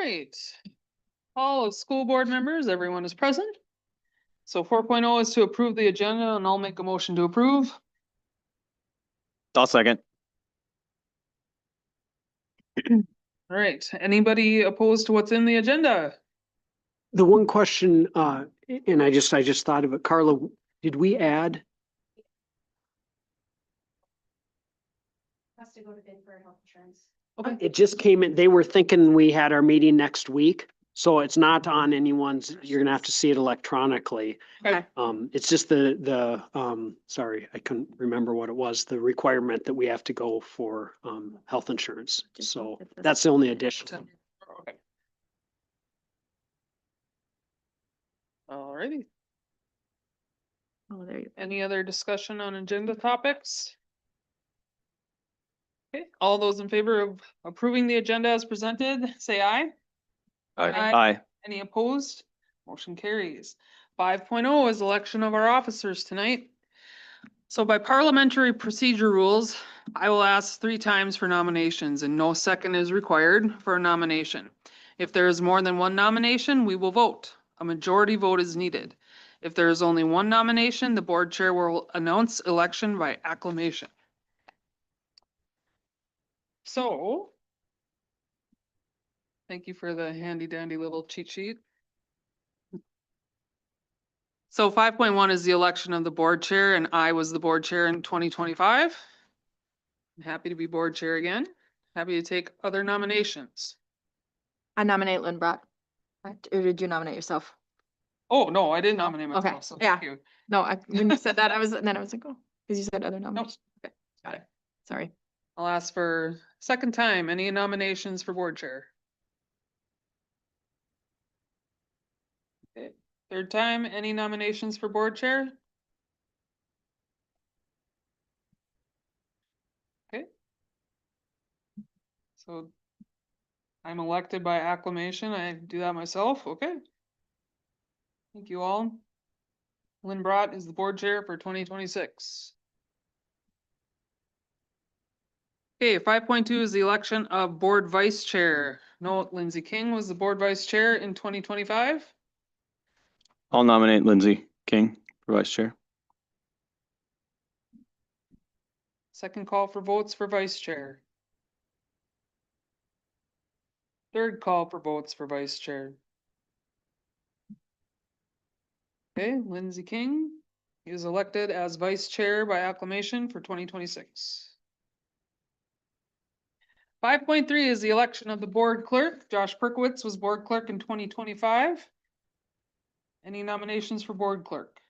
Right. All of school board members, everyone is present. So 4.0 is to approve the agenda, and I'll make a motion to approve. I'll second. All right, anybody opposed to what's in the agenda? The one question, and I just thought of it, Carla, did we add? Has to go to bid for health insurance. Okay. It just came in, they were thinking we had our meeting next week, so it's not on anyone's, you're gonna have to see it electronically. Okay. It's just sorry, I couldn't remember what it was, the requirement that we have to go for, health insurance. Just So looked at this. that's the only addition. Okay. Alrighty, Oh, there you any other discussion on agenda topics? Okay, all those in favor of approving the agenda as presented, say aye. Aye. Aye. Any opposed? Motion carries. 5.0 is election of our officers tonight. So by parliamentary procedure rules, I will ask 3 times for nominations and no second is required for a nomination. If there is more than 1 nomination, we will vote. A majority vote is needed. If there is only 1 nomination, the board chair will announce election by acclamation. So, thank you for the handy dandy little cheat sheet. So 5.1 is the election of the board chair, and I was the board chair in 2025. I'm happy to be board chair again. Happy to take other nominations. I nominate Lynn Brock. Or did you nominate yourself? Oh, no, I didn't nominate Okay, myself, so yeah. thank you. No, when you said that, I was like, oh, because you said other Nope. nominations. Okay, got it. Sorry. I'll ask for second time, any nominations for board chair? Okay. Third time, any nominations for board chair? Okay. So I'm elected by acclamation. I do that myself. Okay. Thank you all. Lynn Brott is the board chair for 2026. Okay, 5.2 is the election of board vice chair. Note Lindsay King was the board vice chair in 2025. I'll nominate Lindsay King for vice chair. Second call for votes for vice chair. Third call for votes for vice chair. Okay, Lindsay King is elected as vice chair by acclamation for 2026. 5.3 is the election of the board clerk. Josh Perkowitz was board clerk in 2025. Any nominations for board clerk?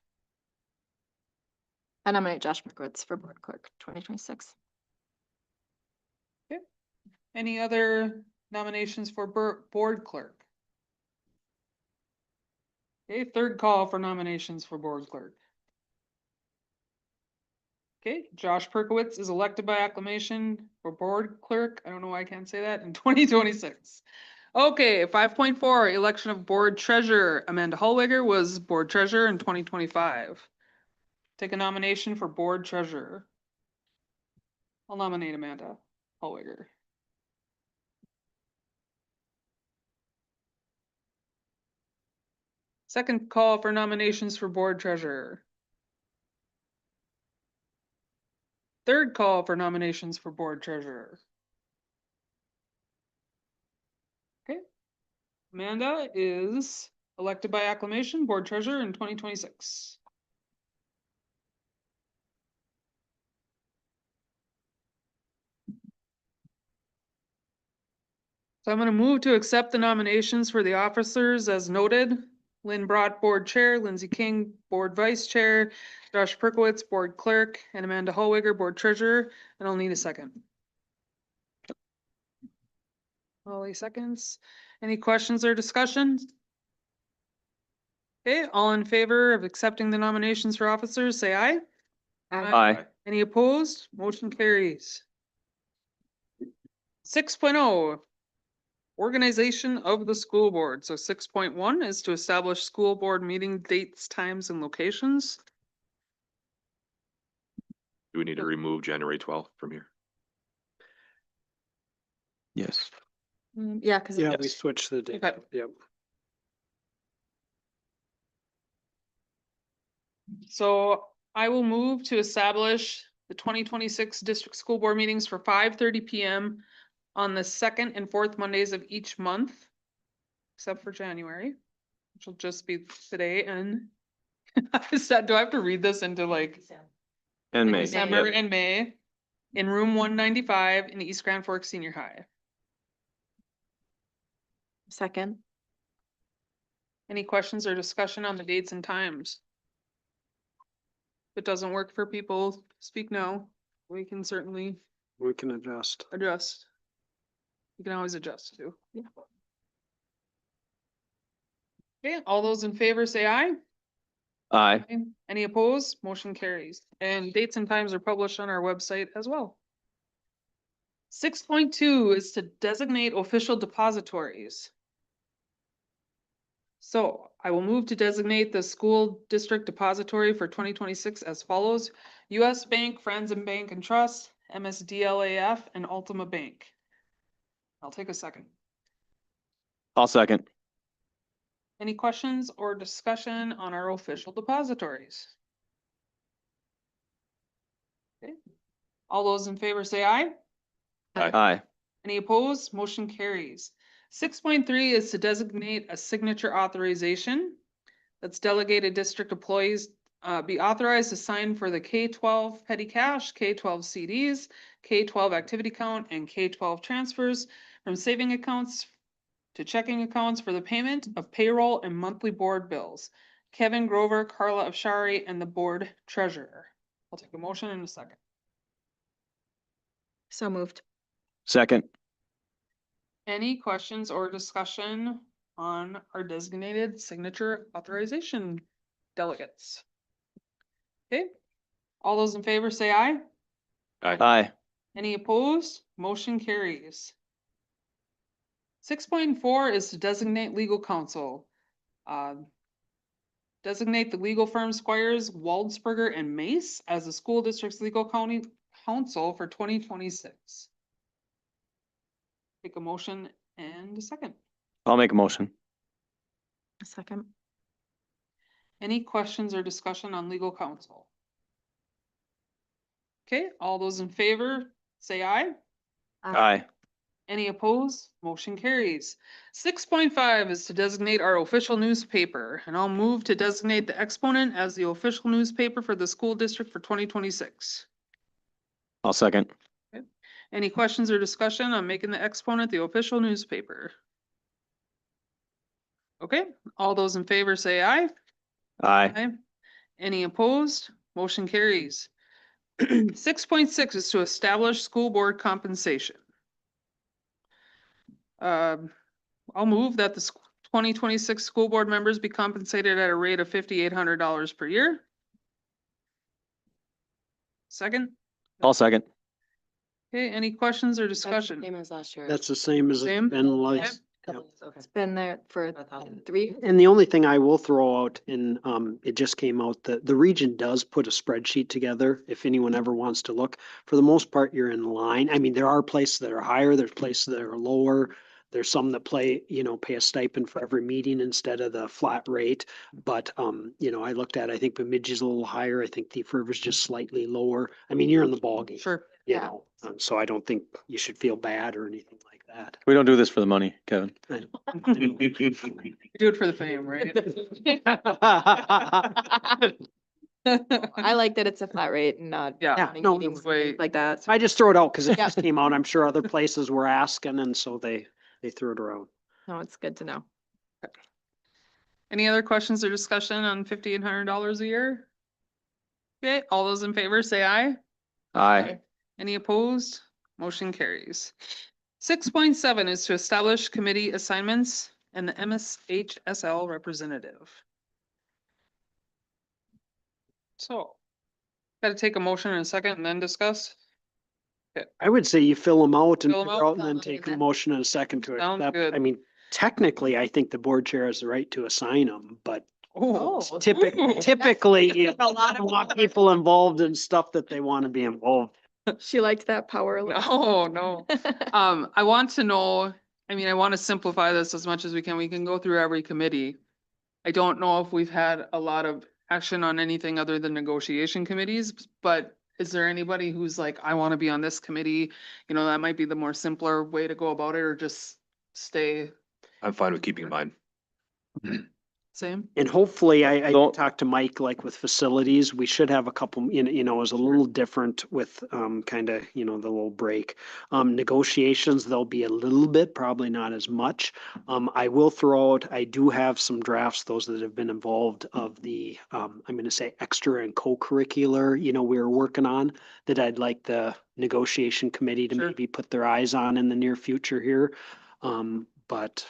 I nominate Josh Perkowitz for board clerk 2026. Any other nominations for board clerk? Okay, third call for nominations for board clerk. Okay, Josh Perkowitz is elected by acclamation for board clerk. I don't know why I can't say that in 2026. Okay, 5.4, election of board treasurer. Amanda Hallweger was board treasurer in 2025. Take a nomination for board treasurer. I'll nominate Amanda Hallweger. Second call for nominations for board treasurer. Third call for nominations for board treasurer. Okay. Amanda is elected by acclamation, board treasurer in 2026. So I'm going to move to accept the nominations for the officers as noted. Lynn Brott, board chair, Lindsay King, board vice chair, Josh Perkowitz, board clerk, and Amanda Hallweger, board treasurer, and I'll need a second. Holly seconds. Any questions or discussion? Okay, all in favor of accepting the nominations for officers, say aye. Aye. Any opposed? Motion carries. 6.0, organization of the school board. So 6.1 is to establish school board meeting dates, times, and locations. Do we need to remove January 12th from here? Yes. Yeah, because Yeah, we Yes. switched the date. Okay. Yep. So I will move to establish the 2026 district school board meetings for 5:30 PM on the second and fourth Mondays of each month, except for January, which will just be today and do I have to read this into like And May. December Yep. and May in room 195 in East Grand Forks Senior High? second. Any questions or discussion on the dates and times? If it doesn't work for people, speak now. We can certainly We can adjust. adjust. You can always adjust too. Yeah. Okay, all those in favor say aye. Aye. Aye. Any opposed? Motion carries. And dates and times are published on our website as well. 6.2 is to designate official depositories. So I will move to designate the school district depository for 2026 as follows: US Bank, Friends and Bank and Trust, MSDLAF, and Ultima Bank. I'll take a second. I'll second. Any questions or discussion on our official depositories? Okay. All those in favor say aye. Aye. Any opposed? Motion carries. 6.3 is to designate a signature authorization. That's delegated district employees be authorized to sign for the K-12 petty cash, K-12 CDs, K-12 activity count, and K-12 transfers from saving accounts to checking accounts for the payment of payroll and monthly board bills. Kevin Grover, Carla Afshari, and the board treasurer. I'll take a motion in a second. So moved. Second. Any questions or discussion on our designated signature authorization delegates? Okay, all those in favor say aye. Aye. Any opposed? Motion carries. 6.4 is to designate legal counsel. Designate the legal firm Squires, Waldsberger, and Mace as the school district's legal counsel for 2026. Take a motion and a second. I'll make a motion. Second. Any questions or discussion on legal counsel? Okay, all those in favor, say aye. Aye. Any opposed? Motion carries. 6.5 is to designate our official newspaper, and I'll move to designate the Exponent as the official newspaper for the school district for 2026. I'll second. Any questions or discussion on making the Exponent the official newspaper? Okay, all those in favor say aye. Aye. Aye. Any opposed? Motion carries. 6.6 is to establish school board compensation. I'll move that the 2026 school board members be compensated at a rate of $5,800 per year. Second, I'll second. okay, any questions or discussion? Same as last year. That's the same as Same? it's been like. Yep. Yep. Okay. It's been there for I thought it- 3. And the only thing I will throw out, and it just came out, the region does put a spreadsheet together, if anyone ever wants to look. For the most part, you're in line. I mean, there are places that are higher, there's places that are lower. There's some that pay a stipend for every meeting instead of the flat rate. But, I looked at, I think Bemidji's a little higher. I think Thief River's just slightly lower. I mean, you're in the ballgame. Sure. Yeah. So I don't think you should feel bad or anything like that. We don't do this for the money, Kevin. You do it for the fame, right? I like that it's a flat rate and not Yeah. Yeah, running no, meetings and wait. things like that. I just throw it out because it Yeah. just came out. I'm sure other places were asking, and so they threw it around. No, it's good to know. Any other questions or discussion on $5,800 a year? Okay, all those in favor say aye. Aye. Any opposed? Motion carries. 6.7 is to establish committee assignments and the MSHSL representative. So, gotta take a motion in a second and then discuss. I would say you fill them out and Fill 'em figure out? out and then take a motion in a second to Sounds accept. good. I mean, technically, I think the board chair has the right to assign them, but Oh, typically, you want people involved in stuff that they want to be involved. She liked that power. a little. no, no. I want to know I mean, I want to simplify this as much as we can. We can go through every committee. I don't know if we've had a lot of action on anything other than negotiation committees, but is there anybody who's like, I want to be on this committee? You know, that might be the more simpler way to go about it, or just stay I'm fine with keeping mine. same. And hopefully, I Don't- talked to Mike, like with facilities, we should have a couple, you know, is a little different with, kind of, you know, the little break. Negotiations, there'll be a little bit, probably not as much. I will throw out, I do have some drafts, those that have been involved of the, I'm gonna say extra and co-curricular, you know, we were working on, that I'd like the negotiation committee to Sure. maybe put their eyes on in the near future here. But,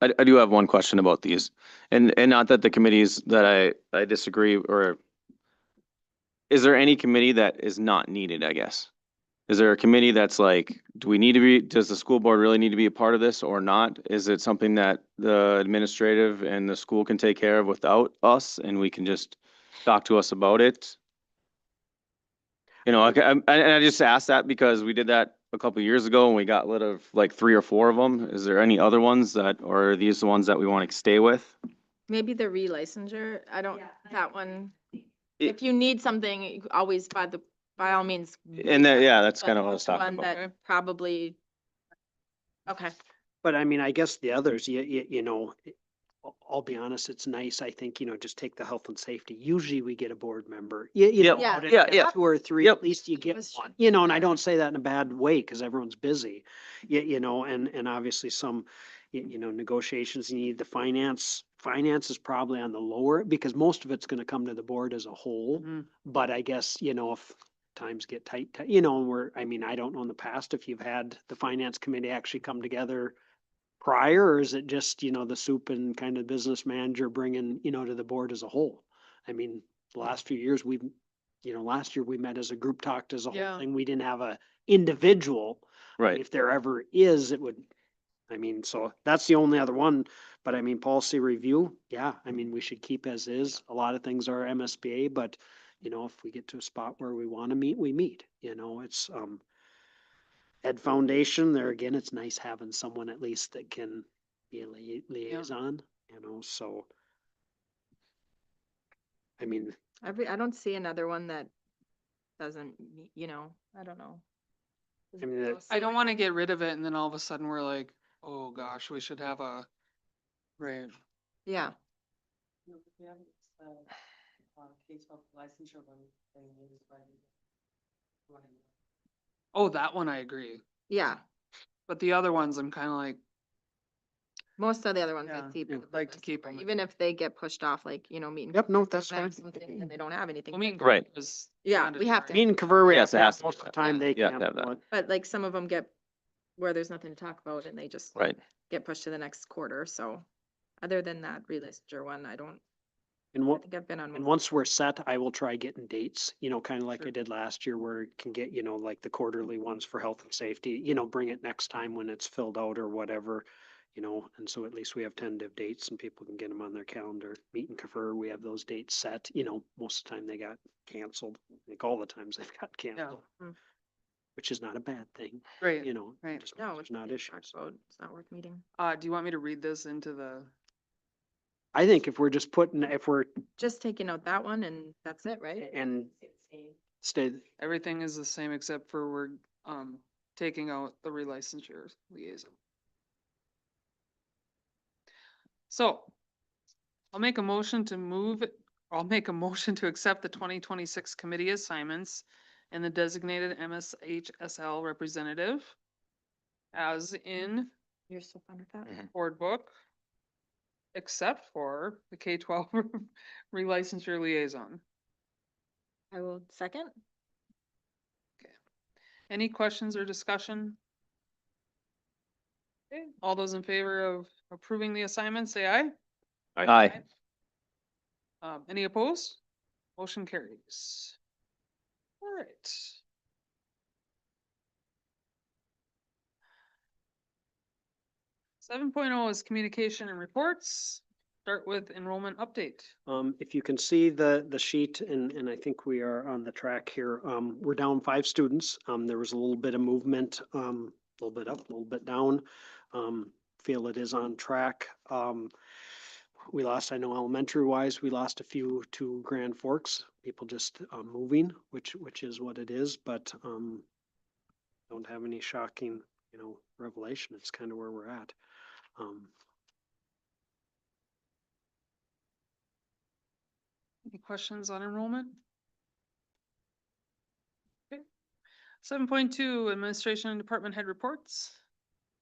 I do have one question about these, and not that the committees that I disagree, or is there any committee that is not needed, I guess? Is there a committee that's like, does the school board really need to be a part of this or not? Is it something that the administrative and the school can take care of without us and we can just talk to us about it? You know, and I just asked that because we did that a couple of years ago and we got rid of like 3 or 4 of them. Is there any other ones that, or are these the ones that we want to stay with? Maybe the relicensure, I don't, that one, It- if you need something, you could always by all means. And that, yeah, that's but kind of what I was the talking one about. Okay. that probably, okay, but I mean, I guess the others, you know, I'll be honest, it's nice, I think, you know, just take the health and safety. Usually we get a board member. You know, Yeah. out of Yeah. 2 or 3, Yep. at least you get That's one, true. you know, and I don't say that in a bad way because everyone's busy. You know, and obviously some, you know, negotiations, you need the finance. Finance is probably on the lower because most of it's gonna come to the board as a whole. Mhm. But I guess, you know, if times get tight, you know, and I mean, I don't know in the past if you've had the finance committee actually come together prior, or is it just, you know, the soup and kind of business manager bringing, you know, to the board as a whole? I mean, the last few years, you know, last year we met as a group, talked as a Yeah. whole thing. We didn't have a individual. Right. If there ever is, it would, I mean, so that's the only other one. But I mean, policy review, yeah, I mean, we should keep as is. A lot of things are MSBA, but you know, if we get to a spot where we want to meet, we meet, you know, it's, Ed Foundation, there again, it's nice having someone at least that can be a liaison, you know, so. I mean, I don't see another one that doesn't, you know, I don't know. I mean, that- I don't want to get rid of it and then all of a sudden we're like, oh gosh, we should have a, right. Yeah, Oh, that one I agree. yeah, But the other ones, I'm kind of like, most of the other ones Yeah, I keep. yeah. the Like to business keep part, 'em. Even if they get pushed off, like, you know, meeting. yep, no, that's don't have fine. something And they don't have anything. I mean. Right. is Yeah, we have to. Me and Cover, we have Yes, to it has have to most be of the that. time they You have can't. to have that. do it. But like some of them get where there's nothing to talk about and they just Right. get pushed to the next quarter. So other than that relicensure one, I And I what, think I've been on. and most. once we're set, I will try getting dates, you know, kind of like I Sure. did last year where it can get, you know, like the quarterly ones for health and safety, you know, bring it next time when it's filled out or whatever. You know, and so at least we have tentative dates and people can get them on their calendar. Meet and confer, we have those dates set, you know, most of the time they got canceled, like all the times they've got canceled. Mm. Which is not a bad thing, Right. you know, Right. just No, means it's there's not not issues. It's not worth meeting. Do you want me to read this into the, I think if we're just putting, if we're, Just taking out that one and that's it, right? and stay, everything is the same except for we're, taking out the relicensure liaison. So I'll make a motion to accept the 2026 committee assignments and the designated MSHSL representative as in You're so fine with that? board book, except for the K-12 relicensure liaison. I will second. Any questions or discussion? Okay, all those in favor of approving the assignment, say aye. Aye. Any opposed? Motion carries. All right. Seven is communication and reports. Start with enrollment update. if you can see the sheet, and I think we are on the track here, we're down 5 students. There was a little bit of movement, little bit up, a little bit down. Feel it is on track. We lost, I know elementary wise, we lost a few to Grand Forks, people just moving, which is what it is, but don't have any shocking, revelation. It's kind of where we're at. Any questions on enrollment? Okay. 7.2, administration and department head reports.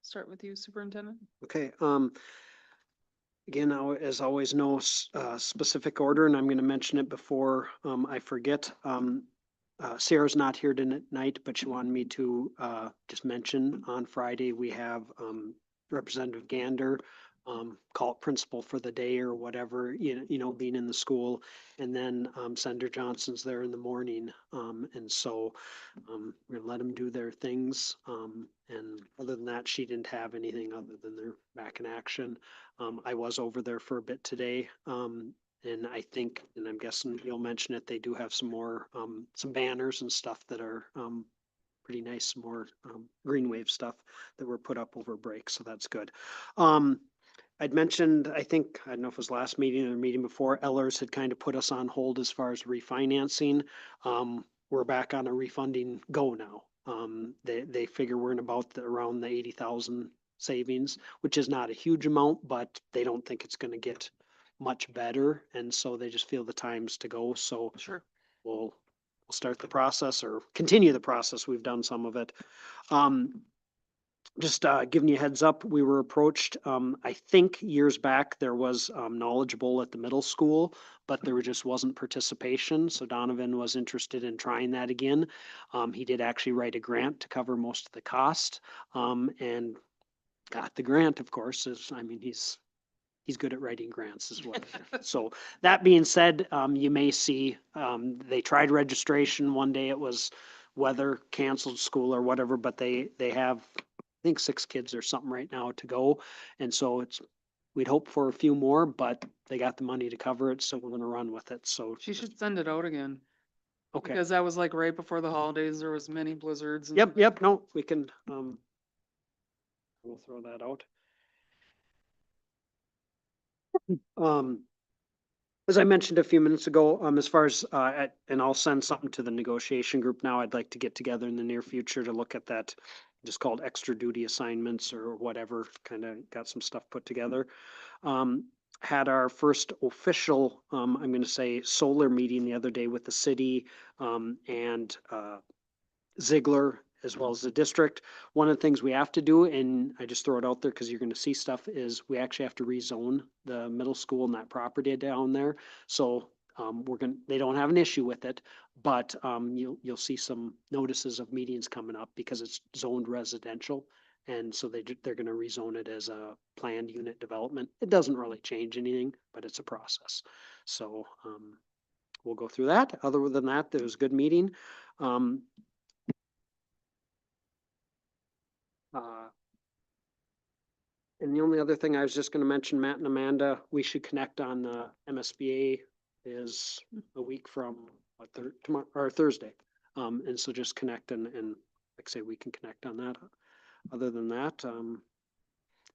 Start with you, superintendent. Okay, again, as always, no specific order, and I'm gonna mention it before I forget. Sarah's not here tonight, but she wanted me to just mention on Friday, we have Representative Gander, call it principal for the day or whatever, being in the school. And then Senator Johnson's there in the morning. And so we're gonna let them do their things. And other than that, she didn't have anything other than they're back in action. I was over there for a bit today. And I think, and I'm guessing you'll mention it, they do have some more, some banners and stuff that are pretty nice, some more green wave stuff that were put up over break, so that's good. I'd mentioned, I don't know if it was last meeting or the meeting before, Ellers had kind of put us on hold as far as refinancing. We're back on a refunding go now. They figure we're in about around the 80,000 savings, which is not a huge amount, but they don't think it's gonna get much better, and so they just feel the time's to go, so Sure. we'll start the process or continue the process. We've done some of it. Just giving you a heads up, we were approached, I think years back, there was Knowledge Bowl at the middle school, but there just wasn't participation. So Donovan was interested in trying that again. He did actually write a grant to cover most of the cost, and got the grant, of course, he's good at writing grants as well. So that being said, you may see, they tried registration. One day it was weather, canceled school or whatever, but they have, I think 6 kids or something right now to go. And so we'd hope for a few more, but they got the money to cover it, so we're gonna run with it. So. She should send it out again, Okay. because that was like right before the holidays. There was many blizzards. and- Yep, no, we can, we'll throw that out. As I mentioned a few minutes ago, as far as, and I'll send something to the negotiation group now, I'd like to get together in the near future to look at that, just called extra duty assignments or whatever, kind of got some stuff put together. Had our first official, I'm gonna say solar meeting the other day with the city, and, Ziegler, as well as the district. One of the things we have to do, and I just throw it out there because you're gonna see stuff, is we actually have to rezone the middle school and that property down there. So they don't have an issue with it, but you'll see some notices of meetings coming up because it's zoned residential. And so they're gonna rezone it as a planned unit development. It doesn't really change anything, but it's a process. So we'll go through that. Other than that, there was a good meeting. And the only other thing I was just gonna mention, Matt and Amanda, we should connect on the MSBA is a week from tomorrow or Thursday. And so just connect and like I say, we can connect on that. Other than that,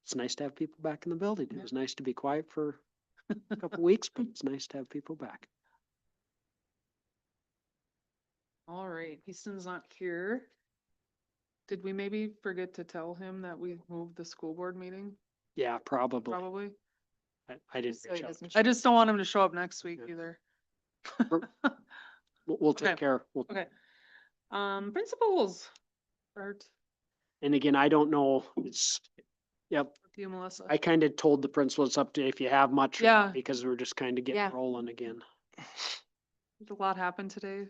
it's nice to have people back in the building. It was nice to be quiet for a couple weeks, but it's nice to have people back. All right, Easton's not here. Did we maybe forget to tell him that we moved the school board meeting? Yeah, probably. Probably. I didn't So he reach out. doesn't I just don't want him to show up next week Yeah. either. We'll take Okay. care. Okay. Principals. Start And again, I don't know, yep, with you, Melissa. I kind of told the principal it's up to if you have much. or Yeah. not, because we're just kind of Yeah. getting rolling again. A lot happened today.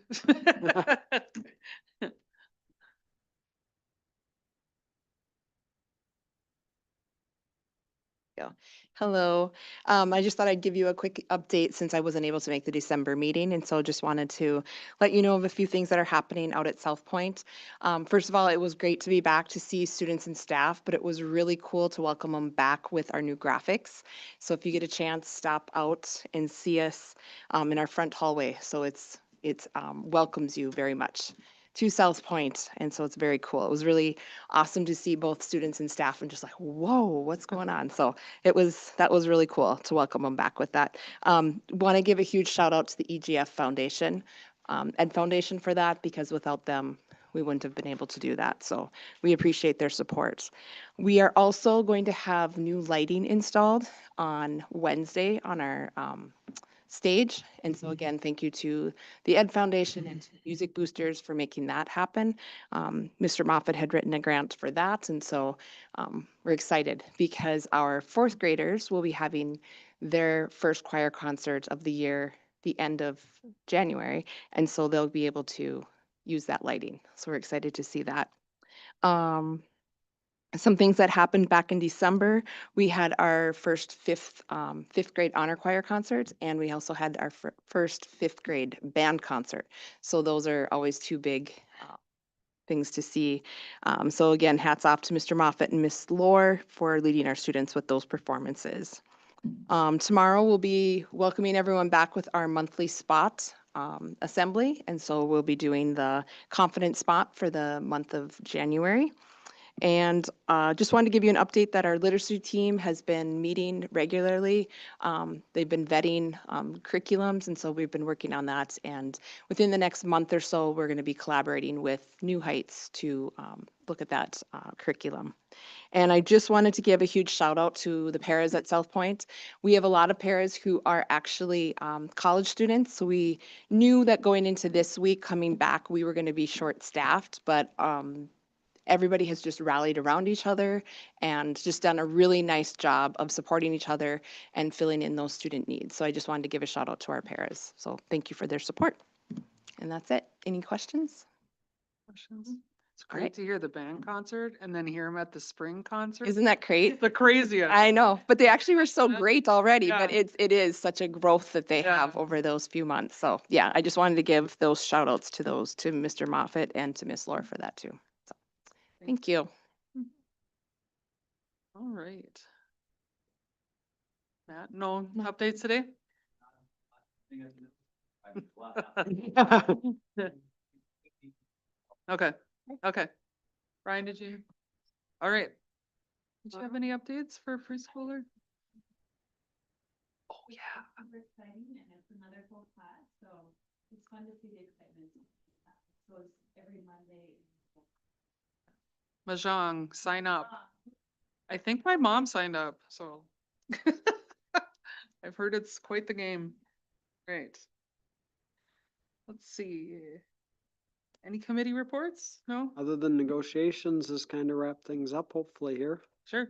Hello. I just thought I'd give you a quick update since I wasn't able to make the December meeting. And so just wanted to let you know of a few things that are happening out at South Point. First of all, it was great to be back to see students and staff, but it was really cool to welcome them back with our new graphics. So if you get a chance, stop out and see us in our front hallway. So it's welcomes you very much. to South Point. And so it's very cool. It was really awesome to see both students and staff and just like, whoa, what's going on? So that was really cool to welcome them back with that. Want to give a huge shout out to the EGF Foundation, Ed Foundation for that, because without them, we wouldn't have been able to do that. So we appreciate their support. We are also going to have new lighting installed on Wednesday on our stage. And so again, thank you to the Ed Foundation and to Music Boosters for making that happen. Mr. Moffat had written a grant for that. And so we're excited because our fourth graders will be having their first choir concert of the year, the end of January. And so they'll be able to use that lighting. So we're excited to see that. Some things that happened back in December, we had our first fifth grade honor choir concert, and we also had our first fifth grade band concert. So those are always two big things to see. So again, hats off to Mr. Moffat and Miss Lore for leading our students with those performances. Tomorrow we'll be welcoming everyone back with our monthly spot assembly. And so we'll be doing the confidence spot for the month of January. And just wanted to give you an update that our literacy team has been meeting regularly. They've been vetting curriculums, and so we've been working on that. And within the next month or so, we're going to be collaborating with New Heights to look at that curriculum. And I just wanted to give a huge shout out to the paras at South Point. We have a lot of paras who are actually college students. So we knew that going into this week, coming back, we were going to be short staffed, but everybody has just rallied around each other and just done a really nice job of supporting each other and filling in those student needs. So I just wanted to give a shout out to our paras. So thank you for their support. And that's it. Any questions? Questions? It's All great right. to hear the band concert and then hear them at the spring concert. Isn't that great? The craziest. I know, but they actually were so Yeah. great already, but Yeah. it is such a growth that they Yeah. have over those few months. So yeah, I just wanted to give those shout outs to Mr. Moffat and to Miss Laura for that too. So thank you. All right. Matt, no updates today? Okay, okay. Brian, did you? All right. Did you have any updates for preschooler? Oh, yeah. Super exciting and it's another full class, so it's fun to see the excitement. So it's every Monday. Mahjong, sign up. I think my mom signed up, so. I've heard it's quite the game. Great. Let's see. Any committee reports? No? Other than negotiations, this kind of wrap things up hopefully here. Sure.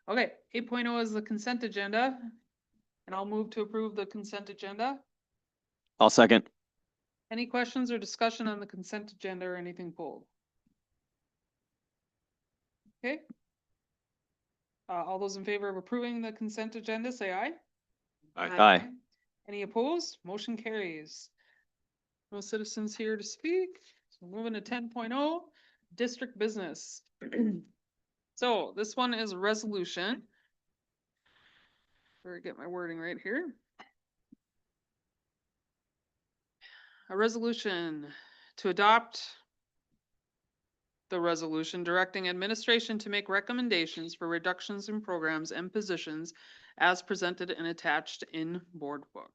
Okay, 8.0 is the consent agenda. And I'll move to approve the consent agenda. I'll second. Any questions or discussion on the consent agenda or anything pulled? Okay. All those in favor of approving the consent agenda, say aye. Aye. Any opposed? Motion carries. No citizens here to speak. So moving to 10.0, district business. So this one is a resolution. Better get my wording right here. A resolution to adopt the resolution directing administration to make recommendations for reductions in programs and positions as presented and attached in board book.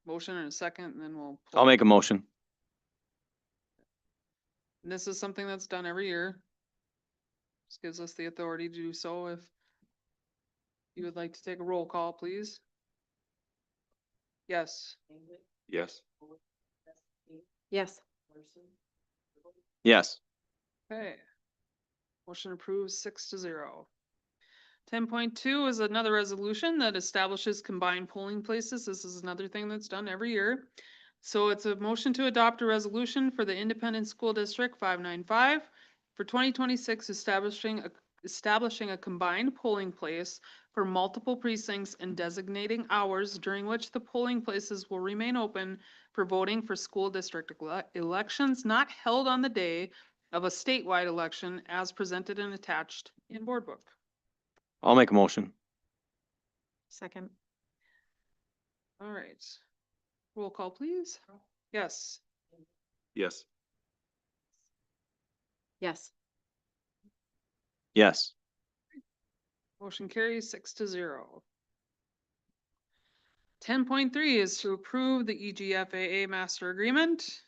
Motion and a second, and then we'll. I'll make a motion. And this is something that's done every year. This gives us the authority to do so. If you would like to take a roll call, please. Yes. Yes. Yes. Yes. Okay. Motion approves 6-0. 10.2 is another resolution that establishes combined polling places. This is another thing that's done every year. So it's a motion to adopt a resolution for the Independent School District 595 for 2026, establishing a combined polling place for multiple precincts and designating hours during which the polling places will remain open for voting for school district elections not held on the day of a statewide election as presented and attached in board book. I'll make a motion. Second. All right. Roll call, please. Yes. Yes. Yes. Yes. Motion carries 6-0. 10.3 is to approve the E EGFAA master agreement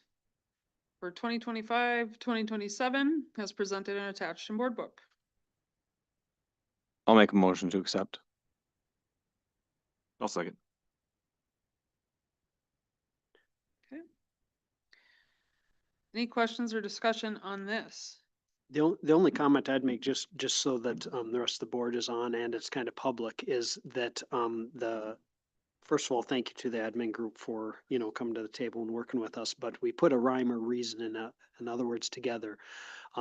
for 2025-2027 as presented and attached in board book. I'll make a motion to accept. I'll second. Any questions or discussion on this? The only comment I'd make, just so that the rest of the board is on and it's kind of public, is that first of all, thank you to the admin group for, coming to the table and working with us, but we put a rhyme or reason in other words, together.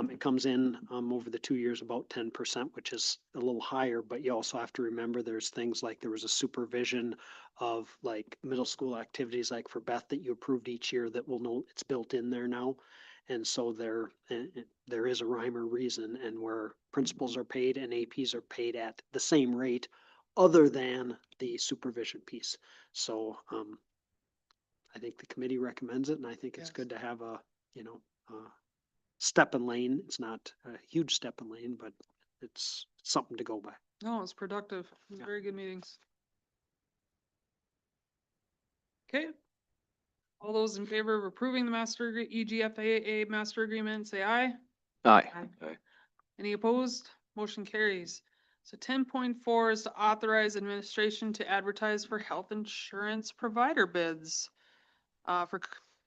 It comes in over the 2 years about 10%, which is a little higher, but you also have to remember there's things like there was a supervision of like middle school activities like for Beth that you approved each year that will know it's built in there now. And so there is a rhyme or reason, and where principals are paid and APs are paid at the same rate other than the supervision piece. So I think the committee recommends it, and I think it's Yes. good to have a, step and lane. It's not a huge step and lane, but it's something to go by. No, it's productive. It was Yeah. very good meetings. Okay. All those in favor of approving the EGFAA master agreement, say aye. Aye. Any opposed? Motion carries. So 10.4 is to authorize administration to advertise for health insurance provider bids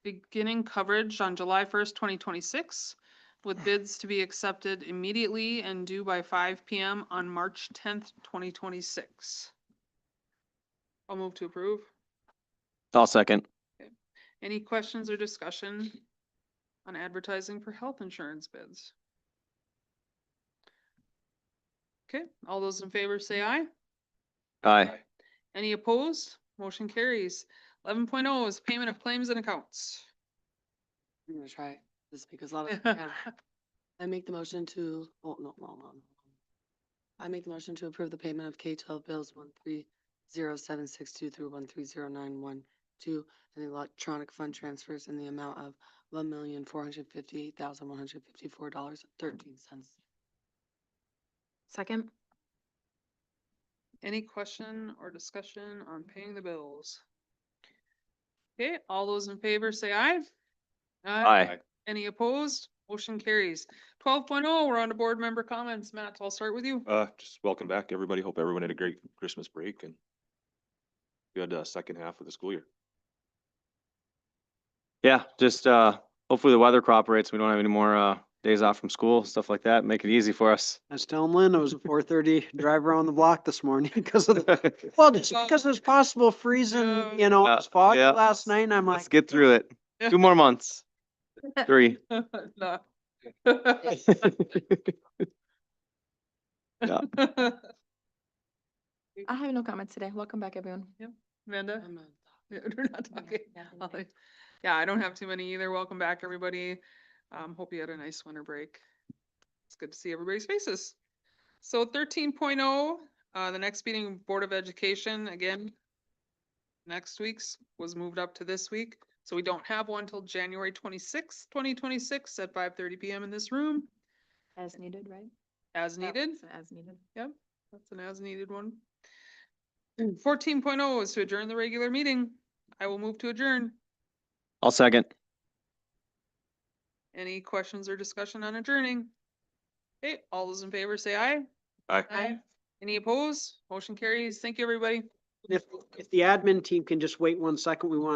beginning coverage on July 1st, 2026, with bids to be accepted immediately and due by 5 PM on March 10th, 2026. I'll move to approve. I'll second. Any questions or discussion on advertising for health insurance bids? Okay, all those in favor say aye. Aye. Any opposed? Motion carries. 11.0 is payment of claims and accounts. I'm gonna try this because a lot of, yeah. I make the motion to, oh, no. I make the motion to approve the payment of K-12 bills 130,762 through 130,912 and the electronic fund transfers in the amount of $1,458,154.13. Second? Any question or discussion on paying the bills? Okay, all those in favor say aye. Aye. Any opposed? Motion carries. 12.0, we're on to board member comments. Matt, I'll start with you. Just welcome back, everybody. Hope everyone had a great Christmas break and good second half of the school year. Yeah, just hopefully the weather cooperates. We don't have any more days off from school, stuff like that. Make it easy for us. I was telling Lynn, it was a 4:30 drive around the block this morning because of the, well, just because it was possible freezing, it was foggy Yeah. last night and I'm Let's like, get through it. 2 more months. 3. No. Yeah. I have no comments today. Welcome back, everyone. Amanda? I'm not- Yeah, we're not talking. Yeah, I don't have too many either. Welcome back, everybody. Hope you had a nice winter break. It's good to see everybody's faces. So 13.0, the next meeting, Board of Education, again, next week's was moved up to this week. So we don't have one till January 26th, 2026 at 5:30 PM in this room, As needed, right? as needed. As needed. Yep, that's an as needed one. 14.0 is to adjourn the regular meeting. I will move to adjourn. I'll second. Any questions or discussion on adjourning? Okay, all those in favor say aye. Aye. Any opposed? Motion carries. Thank you, everybody. if the admin team can just wait 1 second, we want